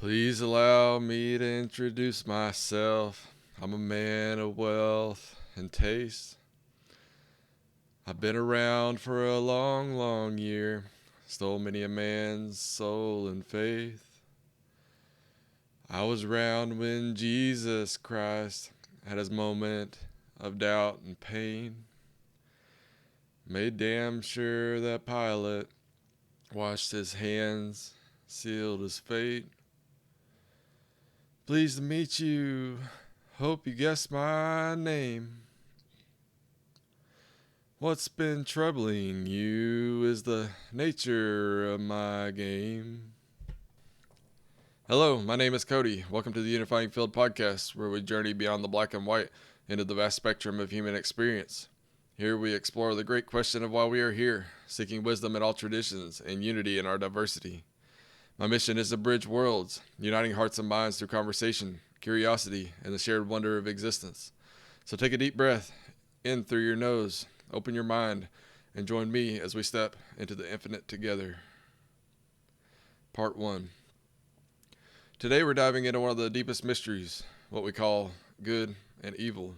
Please allow me to introduce myself. I'm a man of wealth and taste. I've been around for a long, long year. Stole many a man's soul and faith. I was around when Jesus Christ had his moment of doubt and pain. Made damn sure that Pilate washed his hands, sealed his fate. Pleased to meet you. Hope you guessed my name. What's been troubling you is the nature of my game. Hello, my name is Cody. Welcome to the Unifying Field podcast, where we journey beyond the black and white into the vast spectrum of human experience. Here we explore the great question of why we are here, seeking wisdom in all traditions and unity in our diversity. My mission is to bridge worlds, uniting hearts and minds through conversation, curiosity, and the shared wonder of existence. So take a deep breath in through your nose, open your mind, and join me as we step into the infinite together. Part 1. Today we're diving into one of the deepest mysteries, what we call good and evil.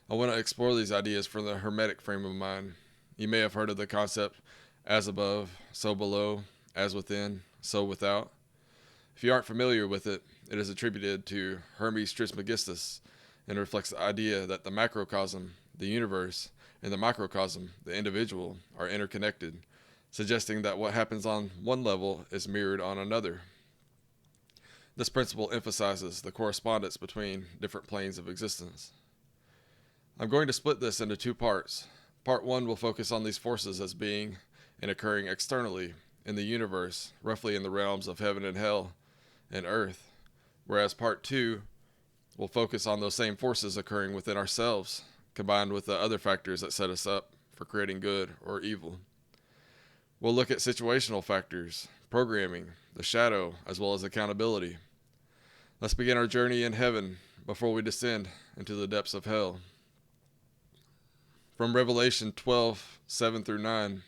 I want to explore these ideas from the Hermetic frame of mind. You may have heard of the concept as above, so below, as within, so without. If you aren't familiar with it, it is attributed to Hermes Trismegistus and reflects the idea that the macrocosm, the universe, and the microcosm, the individual, are interconnected, suggesting that what happens on one level is mirrored on another. This principle emphasizes the correspondence between different planes of existence. I'm going to split this into two parts. Part 1 will focus on these forces as being and occurring externally in the universe, roughly in the realms of heaven and hell and earth, whereas Part 2 will focus on those same forces occurring within ourselves, combined with the other factors that set us up for creating good or evil. We'll look at situational factors, programming, the shadow, as well as accountability. Let's begin our journey in heaven before we descend into the depths of hell. From Revelation 12:7-9.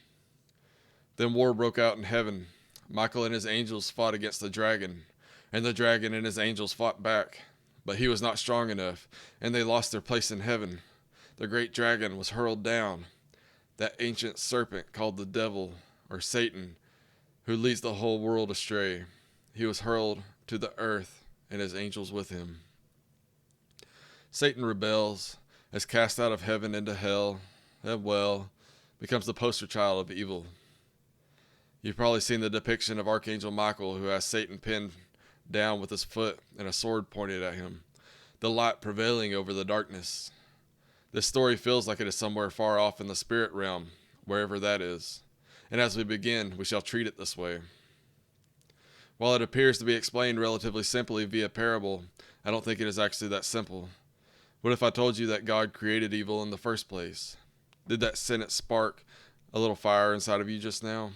Then war broke out in heaven. Michael and his angels fought against the dragon, and the dragon and his angels fought back. But he was not strong enough, and they lost their place in heaven. The great dragon was hurled down, that ancient serpent called the devil, or Satan, who leads the whole world astray. He was hurled to the earth, and his angels with him. Satan rebels, is cast out of heaven into hell, and becomes the poster child of evil. You've probably seen the depiction of Archangel Michael, who has Satan pinned down with his foot and a sword pointed at him, the light prevailing over the darkness. This story feels like it is somewhere far off in the spirit realm, wherever that is. And as we begin, we shall treat it this way. While it appears to be explained relatively simply via parable, I don't think it is actually that simple. What if I told you that God created evil in the first place? Did that sentence spark a little fire inside of you just now?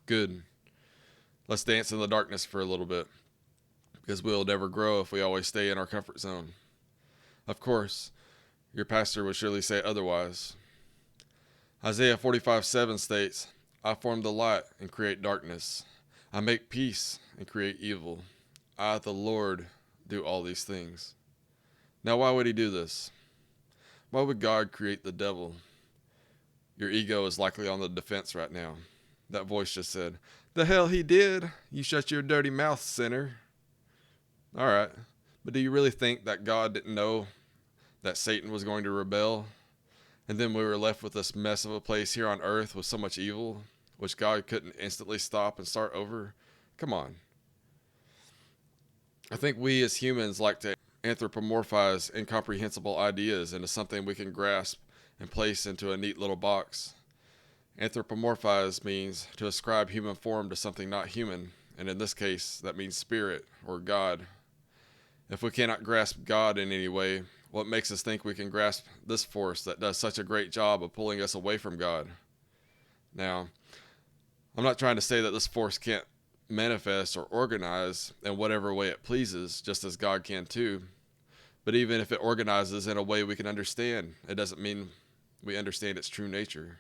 Good. Let's dance in the darkness for a little bit, because we'll never grow if we always stay in our comfort zone. Of course, your pastor would surely say otherwise. Isaiah 45:7 states, I form the light and create darkness. I make peace and create evil. I, the Lord, do all these things. Now, why would he do this? Why would God create the devil? Your ego is likely on the defense right now. That voice just said, the hell he did. You shut your dirty mouth, sinner. All right, but do you really think that God didn't know that Satan was going to rebel? And then we were left with this mess of a place here on earth with so much evil, which God couldn't instantly stop and start over? Come on. I think we as humans like to anthropomorphize incomprehensible ideas into something we can grasp and place into a neat little box. Anthropomorphize means to ascribe human form to something not human, and in this case, that means spirit or God. If we cannot grasp God in any way, what makes us think we can grasp this force that does such a great job of pulling us away from God? Now, I'm not trying to say that this force can't manifest or organize in whatever way it pleases, just as God can too. But even if it organizes in a way we can understand, it doesn't mean we understand its true nature.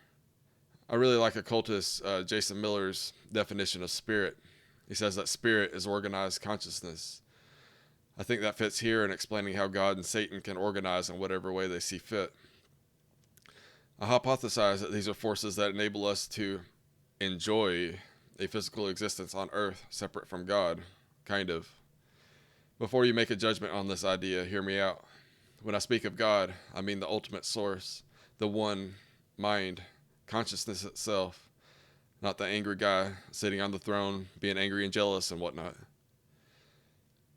I really like occultist Jason Miller's definition of spirit. He says that spirit is organized consciousness. I think that fits here in explaining how God and Satan can organize in whatever way they see fit. I hypothesize that these are forces that enable us to enjoy a physical existence on Earth separate from God, kind of. Before you make a judgment on this idea, hear me out. When I speak of God, I mean the ultimate source, the one mind, consciousness itself, not the angry guy sitting on the throne, being angry and jealous and whatnot.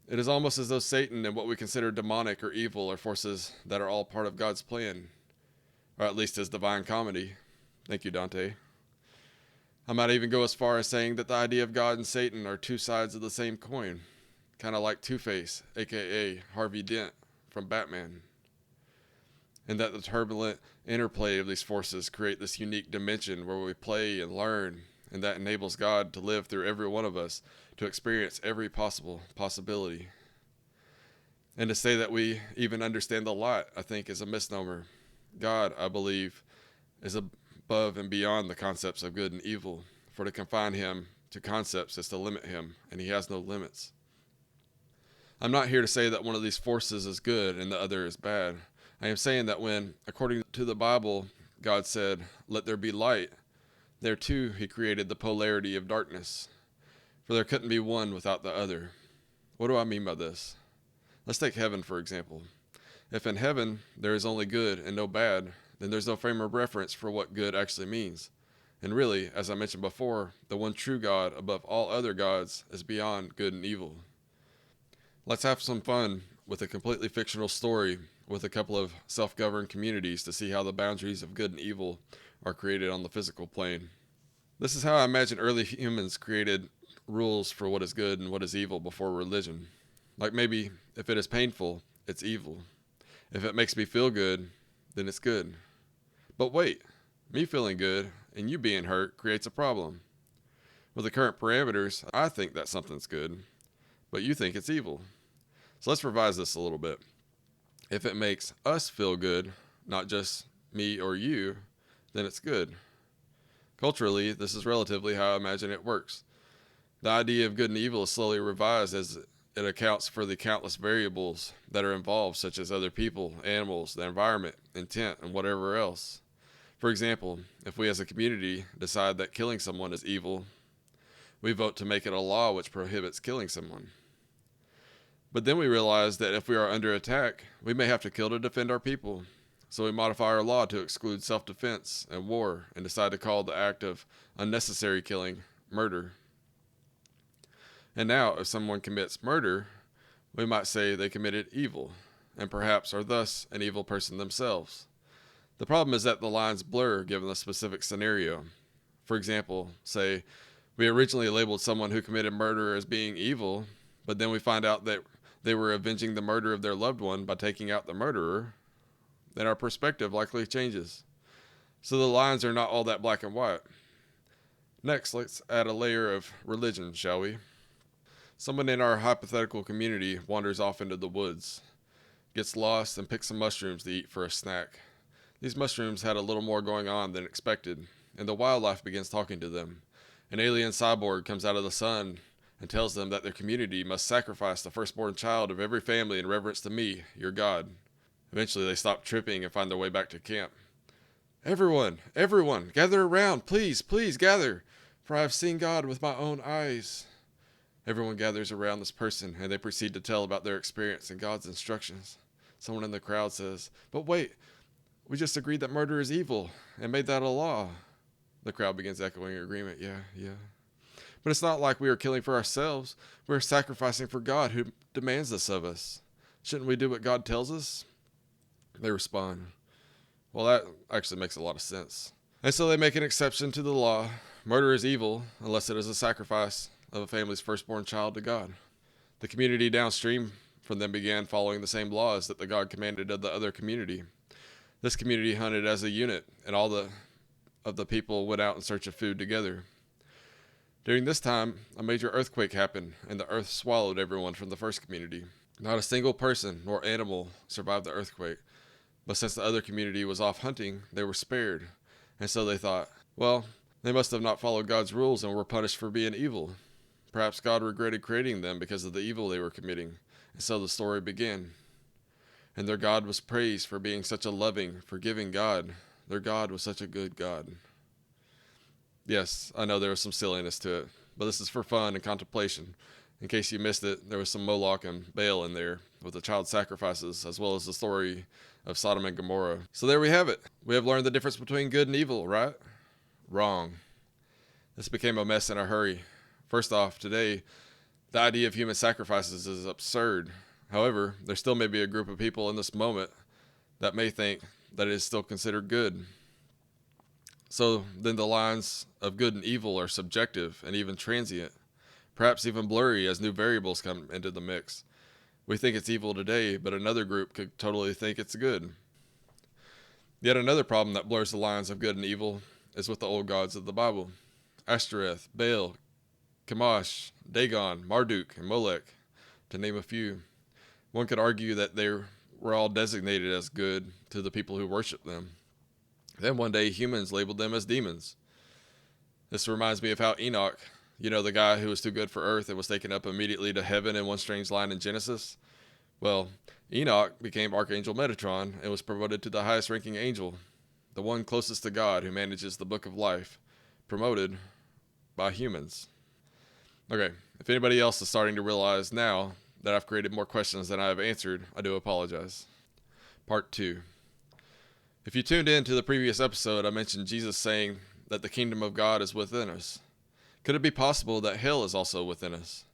It is almost as though Satan and what we consider demonic or evil are forces that are all part of God's plan, or at least his divine comedy. Thank you, Dante. I might even go as far as saying that the idea of God and Satan are two sides of the same coin, kind of like Two-Face, aka Harvey Dent from Batman, and that the turbulent interplay of these forces create this unique dimension where we play and learn, and that enables God to live through every one of us to experience every possibility. And to say that we even understand the light, I think, is a misnomer. God, I believe, is above and beyond the concepts of good and evil. For to confine him to concepts is to limit him, and he has no limits. I'm not here to say that one of these forces is good and the other is bad. I am saying that when, according to the Bible, God said, "Let there be light," there too he created the polarity of darkness. For there couldn't be one without the other. What do I mean by this? Let's take heaven, for example. If in heaven there is only good and no bad, then there's no frame of reference for what good actually means. And really, as I mentioned before, the one true God above all other gods is beyond good and evil. Let's have some fun with a completely fictional story with a couple of self-governed communities to see how the boundaries of good and evil are created on the physical plane. This is how I imagine early humans created rules for what is good and what is evil before religion. Like maybe if it is painful, it's evil. If it makes me feel good, then it's good. But wait, me feeling good and you being hurt creates a problem. With the current parameters, I think that something's good, but you think it's evil. So let's revise this a little bit. If it makes us feel good, not just me or you, then it's good. Culturally, this is relatively how I imagine it works. The idea of good and evil is slowly revised as it accounts for the countless variables that are involved, such as other people, animals, the environment, intent, and whatever else. For example, if we as a community decide that killing someone is evil, we vote to make it a law which prohibits killing someone. But then we realize that if we are under attack, we may have to kill to defend our people. So we modify our law to exclude self-defense and war and decide to call the act of unnecessary killing murder. And now, if someone commits murder, we might say they committed evil, and perhaps are thus an evil person themselves. The problem is that the lines blur given the specific scenario. For example, say, we originally labeled someone who committed murder as being evil, but then we find out that they were avenging the murder of their loved one by taking out the murderer, then our perspective likely changes. So the lines are not all that black and white. Next, let's add a layer of religion, shall we? Someone in our hypothetical community wanders off into the woods, gets lost, and picks some mushrooms to eat for a snack. These mushrooms had a little more going on than expected, and the wildlife begins talking to them. An alien cyborg comes out of the sun and tells them that their community must sacrifice the firstborn child of every family in reverence to me, your God. Eventually they stop tripping and find their way back to camp. Everyone, gather around, please gather, for I have seen God with my own eyes. Everyone gathers around this person, and they proceed to tell about their experience and God's instructions. Someone in the crowd says, "But wait, we just agreed that murder is evil and made that a law." The crowd begins echoing agreement. Yeah. But it's not like we are killing for ourselves. We're sacrificing for God who demands this of us. Shouldn't we do what God tells us? They respond, "Well, that actually makes a lot of sense." And so they make an exception to the law. Murder is evil unless it is a sacrifice of a family's firstborn child to God. The community downstream from them began following the same laws that the God commanded of the other community. This community hunted as a unit, and all of the people went out in search of food together. During this time, a major earthquake happened, and the earth swallowed everyone from the first community. Not a single person nor animal survived the earthquake, but since the other community was off hunting, they were spared, and so they thought, well, they must have not followed God's rules and were punished for being evil. perhaps God regretted creating them because of the evil they were committing, and so the story began. And their God was praised for being such a loving, forgiving God. Their God was such a good God. Yes, I know there was some silliness to it, but this is for fun and contemplation. In case you missed it, there was some Moloch and Baal in there with the child sacrifices, as well as the story of Sodom and Gomorrah. So there we have it. We have learned the difference between good and evil, right? Wrong. This became a mess in a hurry. First off, today, the idea of human sacrifices is absurd. However, there still may be a group of people in this moment that may think that it is still considered good. So then the lines of good and evil are subjective and even transient, perhaps even blurry as new variables come into the mix. We think it's evil today, but another group could totally think it's good. Yet another problem that blurs the lines of good and evil is with the old gods of the Bible. Ashtoreth, Baal, Chemosh, Dagon, Marduk, and Molech, to name a few. One could argue that they were all designated as good to the people who worshiped them. Then one day humans labeled them as demons. This reminds me of how Enoch, the guy who was too good for earth and was taken up immediately to heaven in one strange line in Genesis? Well, Enoch became Archangel Metatron and was promoted to the highest ranking angel, the one closest to God who manages the book of life, promoted by humans. Okay, if anybody else is starting to realize now that I've created more questions than I have answered, I do apologize. Part 2. If you tuned in to the previous episode, I mentioned Jesus saying that the kingdom of God is within us. Could it be possible that hell is also within us?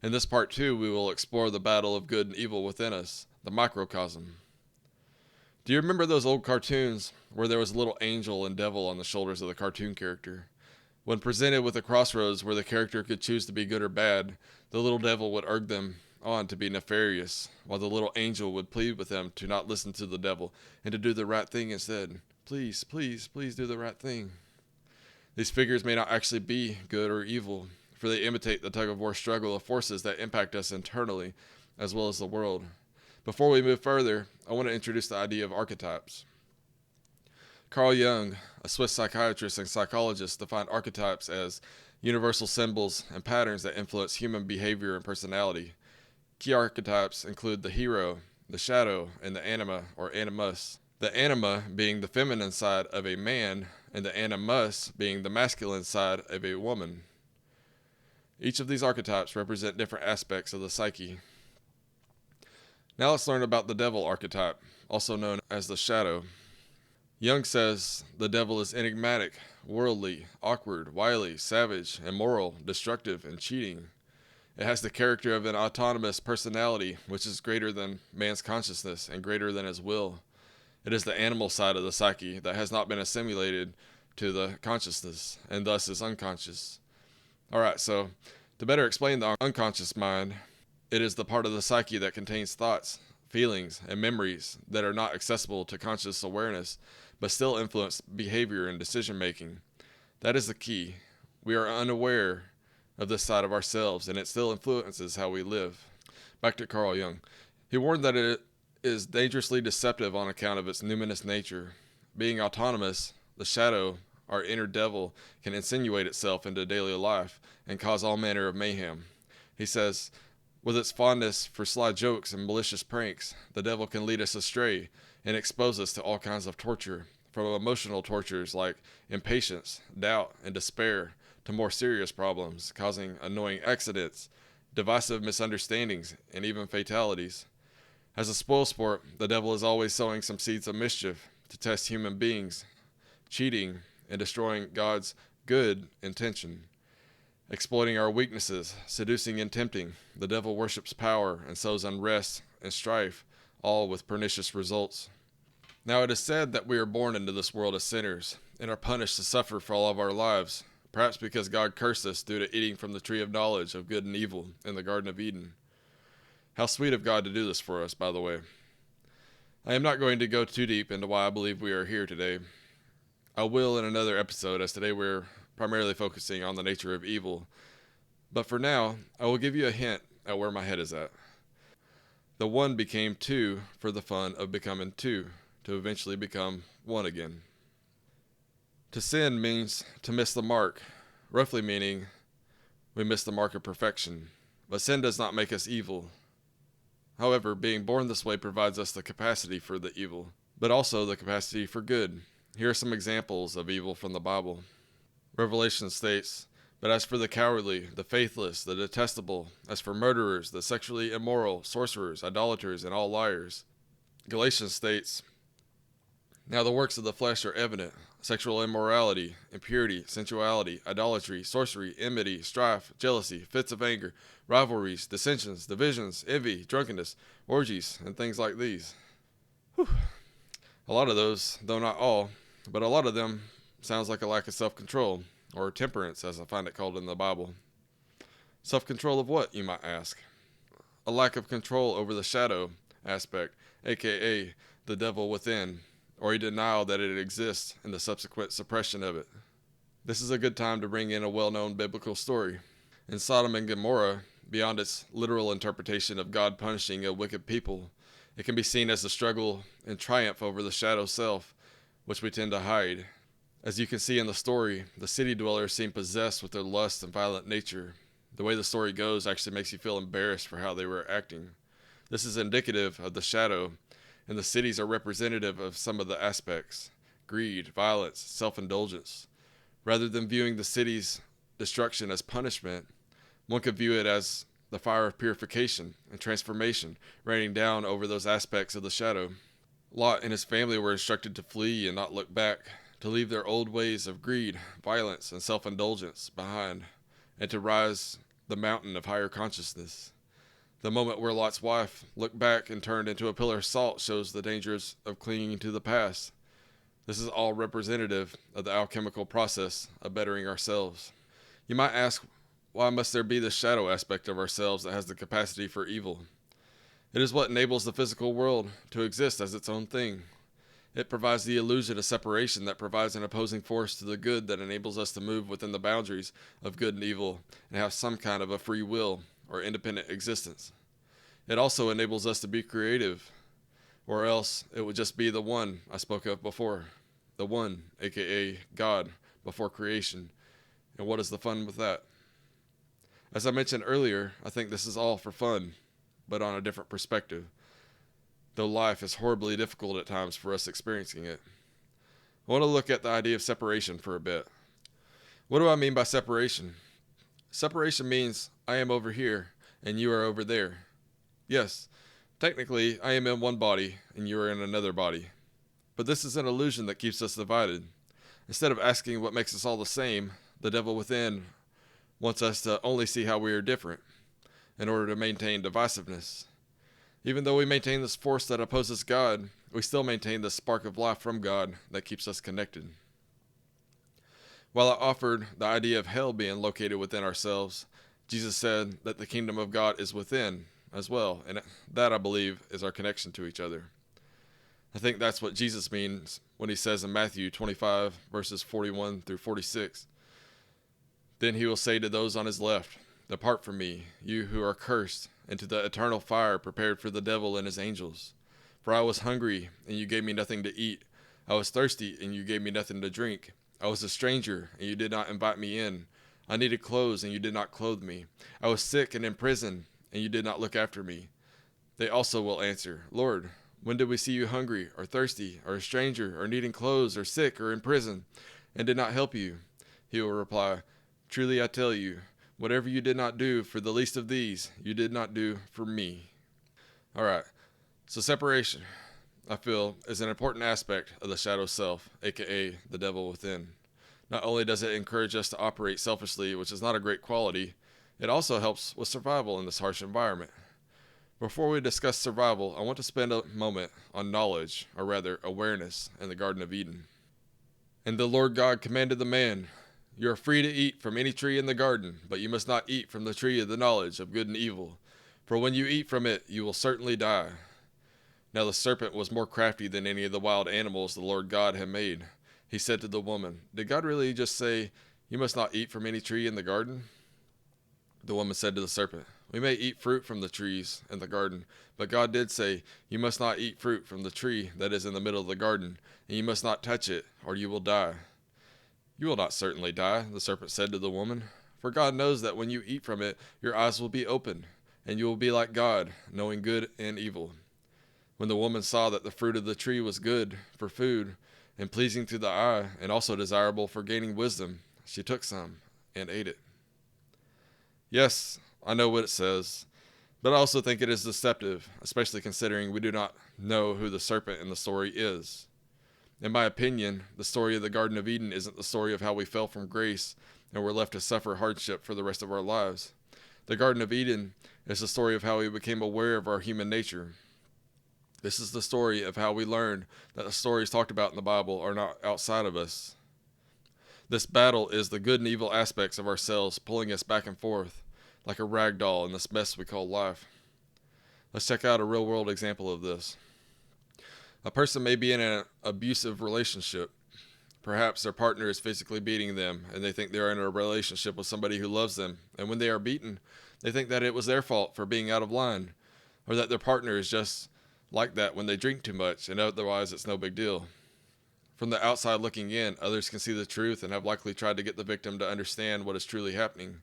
In this part 2, we will explore the battle of good and evil within us, the microcosm. Do you remember those old cartoons where there was a little angel and devil on the shoulders of the cartoon character? When presented with a crossroads where the character could choose to be good or bad, the little devil would urge them on to be nefarious, while the little angel would plead with them to not listen to the devil and to do the right thing instead. Please, please, please do the right thing. These figures may not actually be good or evil, for they imitate the tug-of-war struggle of forces that impact us internally, as well as the world. Before we move further, I want to introduce the idea of archetypes. Carl Jung, a Swiss psychiatrist and psychologist, defined archetypes as universal symbols and patterns that influence human behavior and personality. Key archetypes include the hero, the shadow, and the anima or animus. The anima being the feminine side of a man, and the animus being the masculine side of a woman. Each of these archetypes represent different aspects of the psyche. Now let's learn about the devil archetype, also known as the shadow. Jung says the devil is enigmatic, worldly, awkward, wily, savage, immoral, destructive, and cheating. It has the character of an autonomous personality, which is greater than man's consciousness and greater than his will. It is the animal side of the psyche that has not been assimilated to the consciousness, and thus is unconscious. Alright, so to better explain the unconscious mind, it is the part of the psyche that contains thoughts, feelings, and memories that are not accessible to conscious awareness, but still influence behavior and decision making. That is the key. We are unaware of this side of ourselves, and it still influences how we live. Back to Carl Jung. He warned that it is dangerously deceptive on account of its numinous nature. Being autonomous, the shadow, our inner devil, can insinuate itself into daily life and cause all manner of mayhem. He says, with its fondness for sly jokes and malicious pranks, the devil can lead us astray and expose us to all kinds of torture, from emotional tortures like impatience, doubt, and despair, to more serious problems, causing annoying accidents, divisive misunderstandings, and even fatalities. As a spoilsport, the devil is always sowing some seeds of mischief to test human beings, cheating and destroying God's good intention. Exploiting our weaknesses, seducing and tempting, the devil worships power and sows unrest and strife, all with pernicious results. Now it is said that we are born into this world as sinners and are punished to suffer for all of our lives, perhaps because God cursed us due to eating from the tree of knowledge of good and evil in the Garden of Eden. How sweet of God to do this for us, by the way. I am not going to go too deep into why I believe we are here today. I will in another episode, as today we're primarily focusing on the nature of evil. But for now, I will give you a hint at where my head is at. The one became two for the fun of becoming two, to eventually become one again. To sin means to miss the mark, roughly meaning we miss the mark of perfection. But sin does not make us evil. However, being born this way provides us the capacity for the evil, but also the capacity for good. Here are some examples of evil from the Bible. Revelation states, "But as for the cowardly, the faithless, the detestable, as for murderers, the sexually immoral, sorcerers, idolaters, and all liars." Galatians states, "Now the works of the flesh are evident: sexual immorality, impurity, sensuality, idolatry, sorcery, enmity, strife, jealousy, fits of anger, rivalries, dissensions, divisions, envy, drunkenness, orgies, and things like these." Whew. A lot of those, though not all, but a lot of them sounds like a lack of self-control, or temperance as I find it called in the Bible. Self-control of what, you might ask? A lack of control over the shadow aspect, aka the devil within, or a denial that it exists and the subsequent suppression of it. This is a good time to bring in a well-known biblical story. In Sodom and Gomorrah, beyond its literal interpretation of God punishing a wicked people, it can be seen as a struggle and triumph over the shadow self, which we tend to hide. As you can see in the story, the city dwellers seem possessed with their lust and violent nature. The way the story goes actually makes you feel embarrassed for how they were acting. This is indicative of the shadow, and the cities are representative of some of the aspects: greed, violence, self-indulgence. Rather than viewing the city's destruction as punishment, one could view it as the fire of purification and transformation raining down over those aspects of the shadow. Lot and his family were instructed to flee and not look back, to leave their old ways of greed, violence, and self-indulgence behind, and to rise the mountain of higher consciousness. The moment where Lot's wife looked back and turned into a pillar of salt shows the dangers of clinging to the past. This is all representative of the alchemical process of bettering ourselves. You might ask, why must there be this shadow aspect of ourselves that has the capacity for evil? It is what enables the physical world to exist as its own thing. It provides the illusion of separation that provides an opposing force to the good that enables us to move within the boundaries of good and evil and have some kind of a free will or independent existence. It also enables us to be creative, or else it would just be the one I spoke of before. The one, aka God, before creation. And what is the fun with that? As I mentioned earlier, I think this is all for fun, but on a different perspective, though life is horribly difficult at times for us experiencing it. I want to look at the idea of separation for a bit. What do I mean by separation? Separation means I am over here and you are over there. Yes, technically I am in one body and you are in another body. But this is an illusion that keeps us divided. Instead of asking what makes us all the same, the devil within wants us to only see how we are different in order to maintain divisiveness. Even though we maintain this force that opposes God, we still maintain the spark of life from God that keeps us connected. While I offered the idea of hell being located within ourselves, Jesus said that the kingdom of God is within as well, and that, I believe, is our connection to each other. I think that's what Jesus means when he says in Matthew 25, verses 41 through 46, "Then he will say to those on his left, 'Depart from me, you who are cursed, into the eternal fire prepared for the devil and his angels. For I was hungry, and you gave me nothing to eat. I was thirsty, and you gave me nothing to drink. I was a stranger, and you did not invite me in. I needed clothes, and you did not clothe me. I was sick and in prison, and you did not look after me.' They also will answer, 'Lord, when did we see you hungry, or thirsty, or a stranger, or needing clothes, or sick, or in prison, and did not help you?' He will reply, 'Truly I tell you, whatever you did not do for the least of these, you did not do for me.'" Alright, so separation, I feel, is an important aspect of the shadow self, aka the devil within. Not only does it encourage us to operate selfishly, which is not a great quality, it also helps with survival in this harsh environment. Before we discuss survival, I want to spend a moment on knowledge, or rather awareness, in the Garden of Eden. "And the Lord God commanded the man, 'You are free to eat from any tree in the garden, but you must not eat from the tree of the knowledge of good and evil, for when you eat from it, you will certainly die.' Now the serpent was more crafty than any of the wild animals the Lord God had made. He said to the woman, 'Did God really just say, you must not eat from any tree in the garden?' The woman said to the serpent, 'We may eat fruit from the trees in the garden, but God did say, you must not eat fruit from the tree that is in the middle of the garden, and you must not touch it, or you will die.' 'You will not certainly die,' the serpent said to the woman, For God knows that when you eat from it, your eyes will be open, and you will be like God, knowing good and evil." When the woman saw that the fruit of the tree was good for food, and pleasing to the eye, and also desirable for gaining wisdom, she took some and ate it. Yes, I know what it says, but I also think it is deceptive, especially considering we do not know who the serpent in the story is. In my opinion, the story of the Garden of Eden isn't the story of how we fell from grace and were left to suffer hardship for the rest of our lives. The Garden of Eden is the story of how we became aware of our human nature. This is the story of how we learned that the stories talked about in the Bible are not outside of us. This battle is the good and evil aspects of ourselves pulling us back and forth, like a rag doll in this mess we call life. Let's check out a real-world example of this. A person may be in an abusive relationship. Perhaps their partner is physically beating them, and they think they are in a relationship with somebody who loves them, and when they are beaten, they think that it was their fault for being out of line, or that their partner is just like that when they drink too much, and otherwise it's no big deal. From the outside looking in, others can see the truth and have likely tried to get the victim to understand what is truly happening.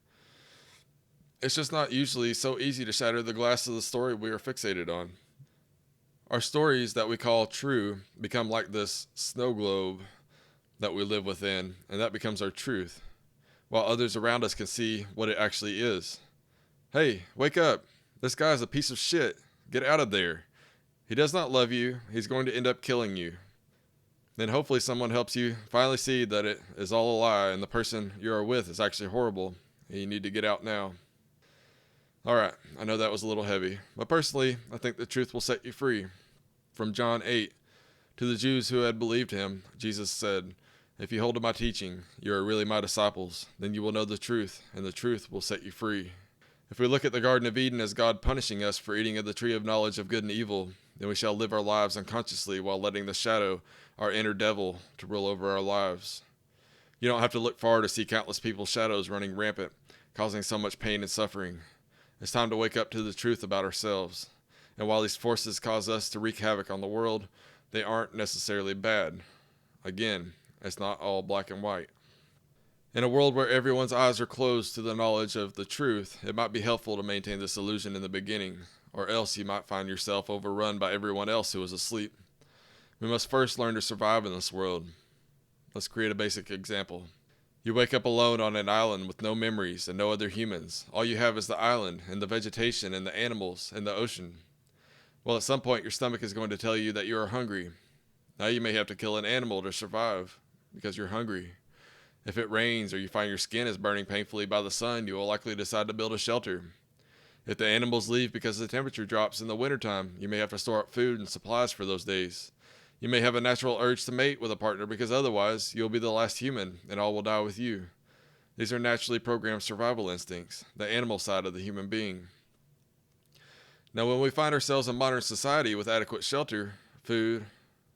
It's just not usually so easy to shatter the glass of the story we are fixated on. Our stories that we call true become like this snow globe that we live within, and that becomes our truth, while others around us can see what it actually is. Hey, wake up! This guy is a piece of shit. Get out of there. He does not love you. He's going to end up killing you. Then hopefully someone helps you finally see that it is all a lie and the person you are with is actually horrible, and you need to get out now. Alright, I know that was a little heavy, but personally, I think the truth will set you free. From John 8, to the Jews who had believed him, Jesus said, "If you hold to my teaching, you are really my disciples. Then you will know the truth, and the truth will set you free." If we look at the Garden of Eden as God punishing us for eating of the tree of knowledge of good and evil, then we shall live our lives unconsciously while letting the shadow, our inner devil, to rule over our lives. You don't have to look far to see countless people's shadows running rampant, causing so much pain and suffering. It's time to wake up to the truth about ourselves. And while these forces cause us to wreak havoc on the world, they aren't necessarily bad. Again, it's not all black and white. In a world where everyone's eyes are closed to the knowledge of the truth, it might be helpful to maintain this illusion in the beginning, or else you might find yourself overrun by everyone else who is asleep. We must first learn to survive in this world. Let's create a basic example. You wake up alone on an island with no memories and no other humans. All you have is the island and the vegetation and the animals and the ocean. Well, at some point your stomach is going to tell you that you are hungry. Now you may have to kill an animal to survive because you're hungry. If it rains or you find your skin is burning painfully by the sun, you will likely decide to build a shelter. If the animals leave because the temperature drops in the wintertime, you may have to store up food and supplies for those days. You may have a natural urge to mate with a partner because otherwise you'll be the last human and all will die with you. These are naturally programmed survival instincts, the animal side of the human being. Now, when we find ourselves in modern society with adequate shelter, food,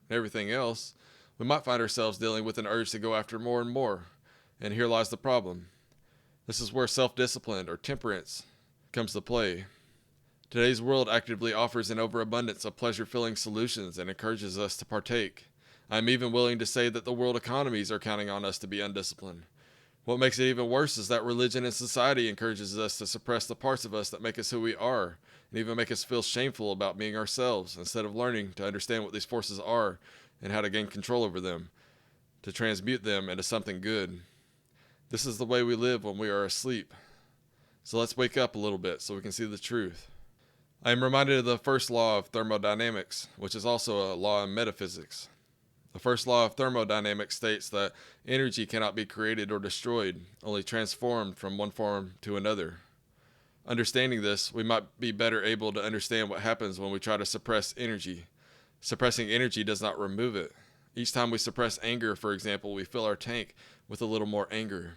and everything else, we might find ourselves dealing with an urge to go after more and more. And here lies the problem. This is where self-discipline or temperance comes to play. Today's world actively offers an overabundance of pleasure-filling solutions and encourages us to partake. I'm even willing to say that the world economies are counting on us to be undisciplined. What makes it even worse is that religion and society encourages us to suppress the parts of us that make us who we are, and even make us feel shameful about being ourselves, instead of learning to understand what these forces are and how to gain control over them, to transmute them into something good. This is the way we live when we are asleep. So let's wake up a little bit so we can see the truth. I am reminded of the first law of thermodynamics, which is also a law in metaphysics. The first law of thermodynamics states that energy cannot be created or destroyed, only transformed from one form to another. Understanding this, we might be better able to understand what happens when we try to suppress energy. Suppressing energy does not remove it. Each time we suppress anger, for example, we fill our tank with a little more anger.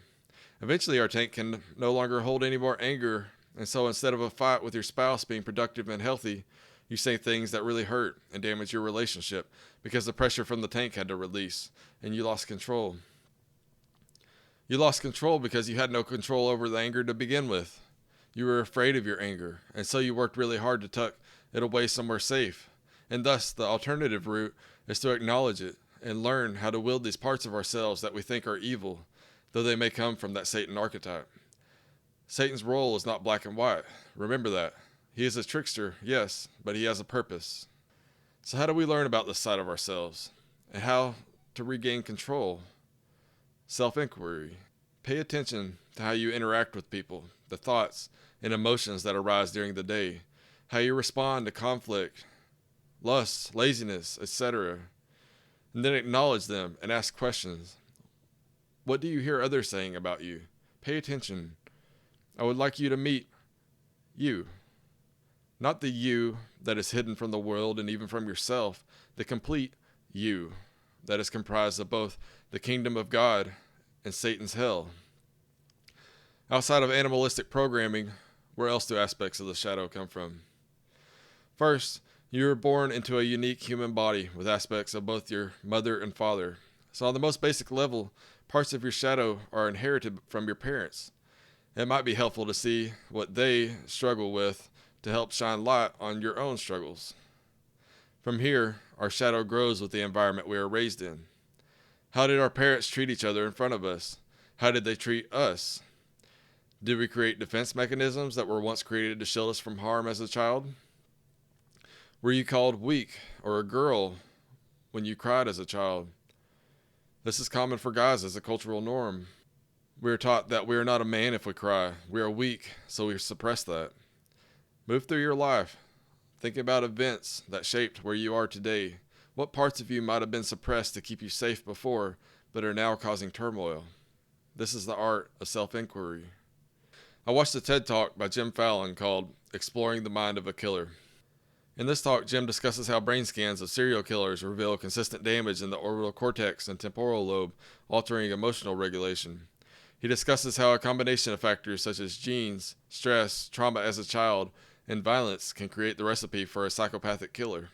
Eventually our tank can no longer hold any more anger, and so instead of a fight with your spouse being productive and healthy, you say things that really hurt and damage your relationship because the pressure from the tank had to release, and you lost control. You lost control because you had no control over the anger to begin with. You were afraid of your anger, and so you worked really hard to tuck it away somewhere safe. And thus, the alternative route is to acknowledge it and learn how to wield these parts of ourselves that we think are evil, though they may come from that Satan archetype. Satan's role is not black and white. Remember that. He is a trickster, yes, but he has a purpose. So how do we learn about this side of ourselves? And how to regain control? Self-inquiry. Pay attention to how you interact with people, the thoughts and emotions that arise during the day, how you respond to conflict, lust, laziness, etc. And then acknowledge them and ask questions. What do you hear others saying about you? Pay attention. I would like you to meet you. Not the you that is hidden from the world and even from yourself, the complete you that is comprised of both the kingdom of God and Satan's hell. Outside of animalistic programming, where else do aspects of the shadow come from? First, you were born into a unique human body with aspects of both your mother and father. So on the most basic level, parts of your shadow are inherited from your parents. It might be helpful to see what they struggle with to help shine light on your own struggles. From here, our shadow grows with the environment we are raised in. How did our parents treat each other in front of us? How did they treat us? Did we create defense mechanisms that were once created to shield us from harm as a child? Were you called weak or a girl when you cried as a child? This is common for guys as a cultural norm. We are taught that we are not a man if we cry. We are weak, so we suppress that. Move through your life. Think about events that shaped where you are today. What parts of you might have been suppressed to keep you safe before, but are now causing turmoil? This is the art of self-inquiry. I watched a TED Talk by Jim Fallon called Exploring the Mind of a Killer. In this talk, Jim discusses how brain scans of serial killers reveal consistent damage in the orbital cortex and temporal lobe, altering emotional regulation. He discusses how a combination of factors such as genes, stress, trauma as a child, and violence can create the recipe for a psychopathic killer.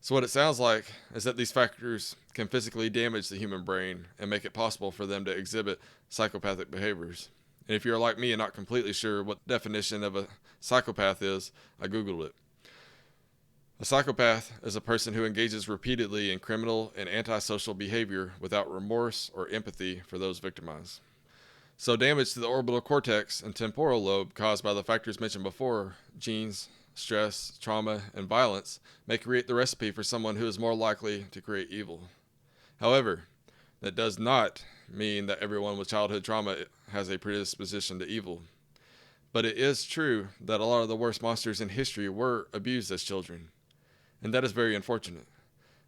So what it sounds like is that these factors can physically damage the human brain and make it possible for them to exhibit psychopathic behaviors. And if you're like me and not completely sure what the definition of a psychopath is, I Googled it. A psychopath is a person who engages repeatedly in criminal and antisocial behavior without remorse or empathy for those victimized. So damage to the orbital cortex and temporal lobe caused by the factors mentioned before, genes, stress, trauma, and violence, may create the recipe for someone who is more likely to create evil. However, that does not mean that everyone with childhood trauma has a predisposition to evil. But it is true that a lot of the worst monsters in history were abused as children. And that is very unfortunate.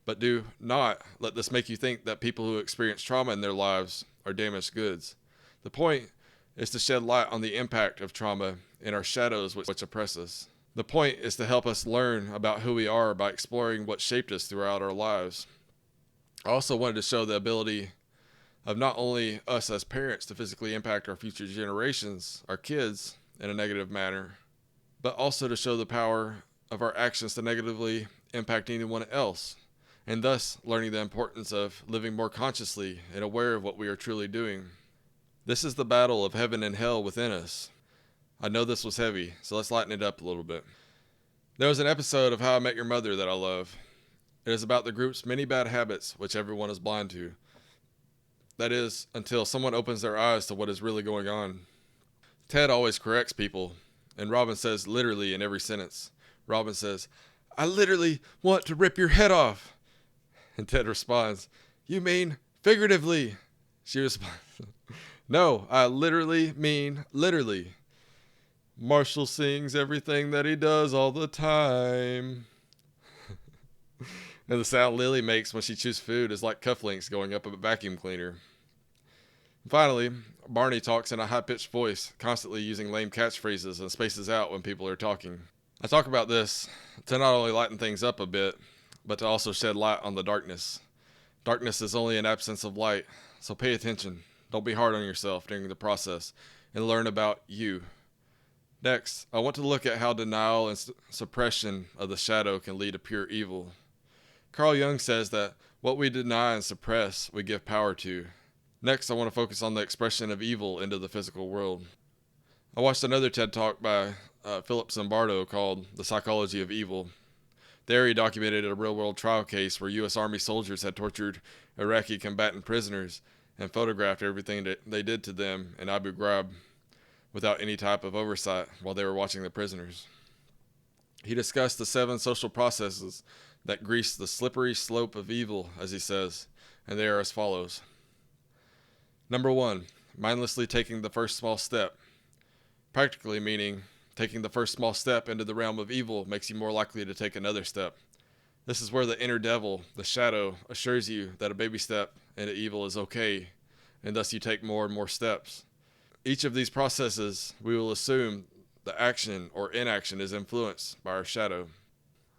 But do not let this make you think that people who experience trauma in their lives are damaged goods. The point is to shed light on the impact of trauma in our shadows which oppress us. The point is to help us learn about who we are by exploring what shaped us throughout our lives. I also wanted to show the ability of not only us as parents to physically impact our future generations, our kids, in a negative manner, but also to show the power of our actions to negatively impact anyone else, and thus learning the importance of living more consciously and aware of what we are truly doing. This is the battle of heaven and hell within us. I know this was heavy, so let's lighten it up a little bit. There was an episode of How I Met Your Mother that I love. It is about the group's many bad habits which everyone is blind to. That is, until someone opens their eyes to what is really going on. Ted always corrects people, and Robin says literally in every sentence. Robin says, "I literally want to rip your head off." And Ted responds, "You mean figuratively?" She responds, "No, I literally mean literally." Marshall sings everything that he does all the time. And the sound Lily makes when she chews food is like cufflinks going up a vacuum cleaner. Finally, Barney talks in a high-pitched voice, constantly using lame catchphrases and spaces out when people are talking. I talk about this to not only lighten things up a bit, but to also shed light on the darkness. Darkness is only an absence of light, so pay attention. Don't be hard on yourself during the process, and learn about you. Next, I want to look at how denial and suppression of the shadow can lead to pure evil. Carl Jung says that what we deny and suppress, we give power to. Next, I want to focus on the expression of evil into the physical world. I watched another TED Talk by Philip Zimbardo called The Psychology of Evil. There he documented a real-world trial case where U.S. Army soldiers had tortured Iraqi combatant prisoners and photographed everything that they did to them in Abu Ghraib. without any type of oversight while they were watching the prisoners. He discussed the 7 social processes that grease the slippery slope of evil, as he says, and they are as follows. Number 1, mindlessly taking the first small step. Practically meaning, taking the first small step into the realm of evil makes you more likely to take another step. This is where the inner devil, the shadow, assures you that a baby step into evil is okay, and thus you take more and more steps. Each of these processes, we will assume the action or inaction is influenced by our shadow.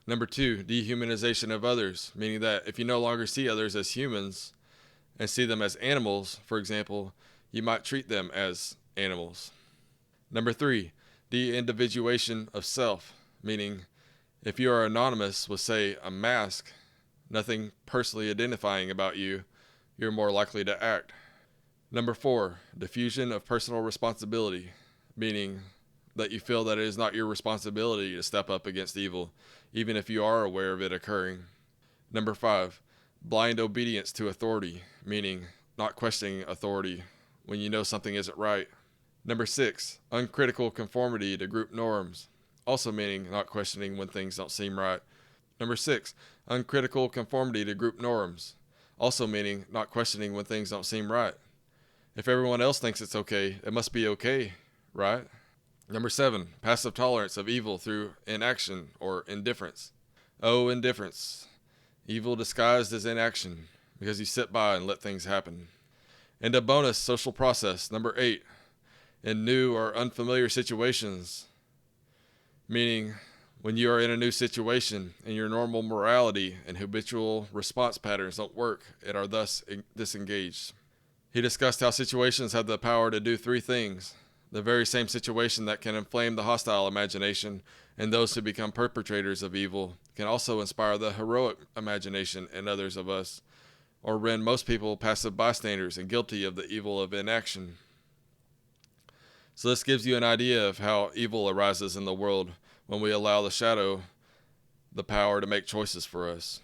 Number 2, dehumanization of others, meaning that if you no longer see others as humans and see them as animals, for example, you might treat them as animals. Number 3, de-individuation of self, meaning if you are anonymous with, say, a mask, nothing personally identifying about you, you're more likely to act. Number 4, diffusion of personal responsibility, meaning that you feel that it is not your responsibility to step up against evil, even if you are aware of it occurring. Number 5, blind obedience to authority, meaning not questioning authority when you know something isn't right. Number 6, uncritical conformity to group norms, also meaning not questioning when things don't seem right. Number 6, uncritical conformity to group norms, also meaning not questioning when things don't seem right. If everyone else thinks it's okay, it must be okay, right? Number 7, passive tolerance of evil through inaction or indifference. Oh, indifference. Evil disguised as inaction, because you sit by and let things happen. And a bonus social process, number 8, in new or unfamiliar situations, meaning when you are in a new situation and your normal morality and habitual response patterns don't work and are thus disengaged. He discussed how situations have the power to do 3 things. The very same situation that can inflame the hostile imagination and those who become perpetrators of evil can also inspire the heroic imagination in others of us, or render most people passive bystanders and guilty of the evil of inaction. So this gives you an idea of how evil arises in the world when we allow the shadow the power to make choices for us.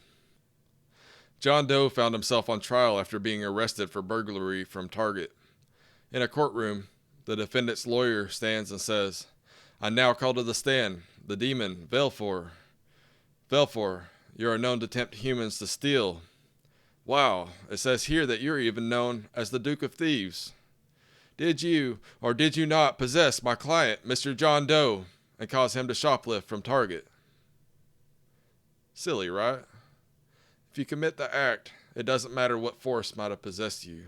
John Doe found himself on trial after being arrested for burglary from Target. In a courtroom, the defendant's lawyer stands and says, "I now call to the stand the demon, Velfor. Velfor, you are known to tempt humans to steal. Wow, it says here that you're even known as the Duke of Thieves. Did you or did you not possess my client, Mr. John Doe, and cause him to shoplift from Target?" Silly, right? If you commit the act, it doesn't matter what force might have possessed you.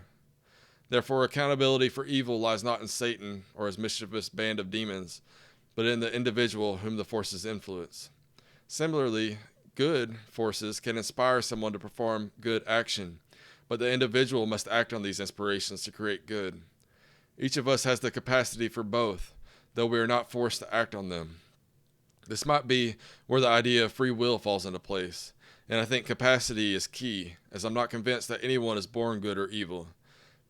Therefore, accountability for evil lies not in Satan or his mischievous band of demons, but in the individual whom the forces influence. Similarly, good forces can inspire someone to perform good action, but the individual must act on these inspirations to create good. Each of us has the capacity for both, though we are not forced to act on them. This might be where the idea of free will falls into place, and I think capacity is key, as I'm not convinced that anyone is born good or evil,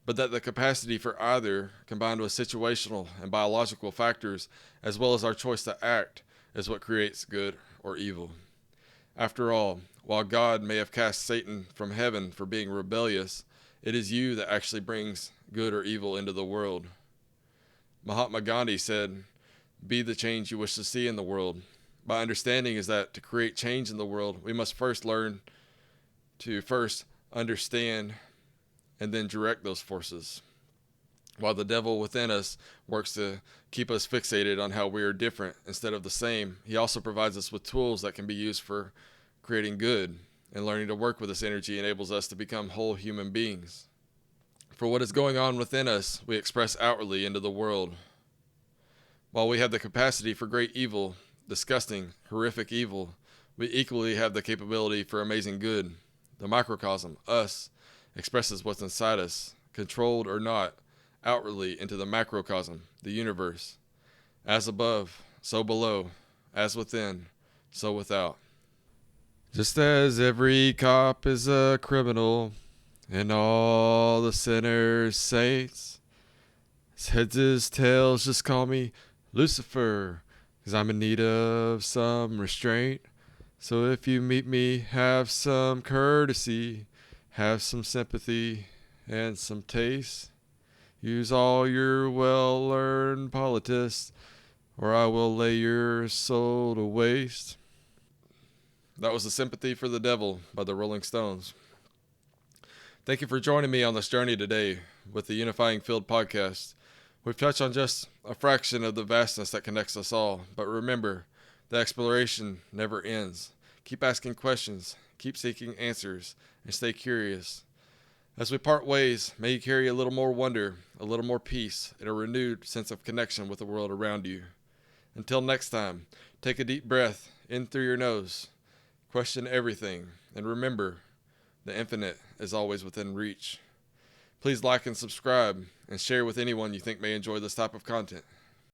but that the capacity for either, combined with situational and biological factors, as well as our choice to act, is what creates good or evil. After all, while God may have cast Satan from heaven for being rebellious, it is you that actually brings good or evil into the world. Mahatma Gandhi said, "Be the change you wish to see in the world." My understanding is that to create change in the world, we must first learn to first understand and then direct those forces. While the devil within us works to keep us fixated on how we are different instead of the same, he also provides us with tools that can be used for creating good, and learning to work with this energy enables us to become whole human beings. For what is going on within us, we express outwardly into the world. While we have the capacity for great evil, disgusting, horrific evil, we equally have the capability for amazing good. The microcosm, us, expresses what's inside us, controlled or not, outwardly into the macrocosm, the universe. As above, so below, as within, so without. Just as every cop is a criminal, and all the sinners saints, his heads, his tails, just call me Lucifer, 'cause I'm in need of some restraint. So if you meet me, have some courtesy, have some sympathy, and some taste. Use all your well-learned politics, or I will lay your soul to waste. That was the Sympathy for the Devil by the Rolling Stones. Thank you for joining me on this journey today with the Unifying Field podcast. We've touched on just a fraction of the vastness that connects us all, but remember, the exploration never ends. Keep asking questions, keep seeking answers, and stay curious. As we part ways, may you carry a little more wonder, a little more peace, and a renewed sense of connection with the world around you. Until next time, take a deep breath in through your nose, question everything, and remember, the infinite is always within reach. Please like and subscribe, and share with anyone you think may enjoy this type of content.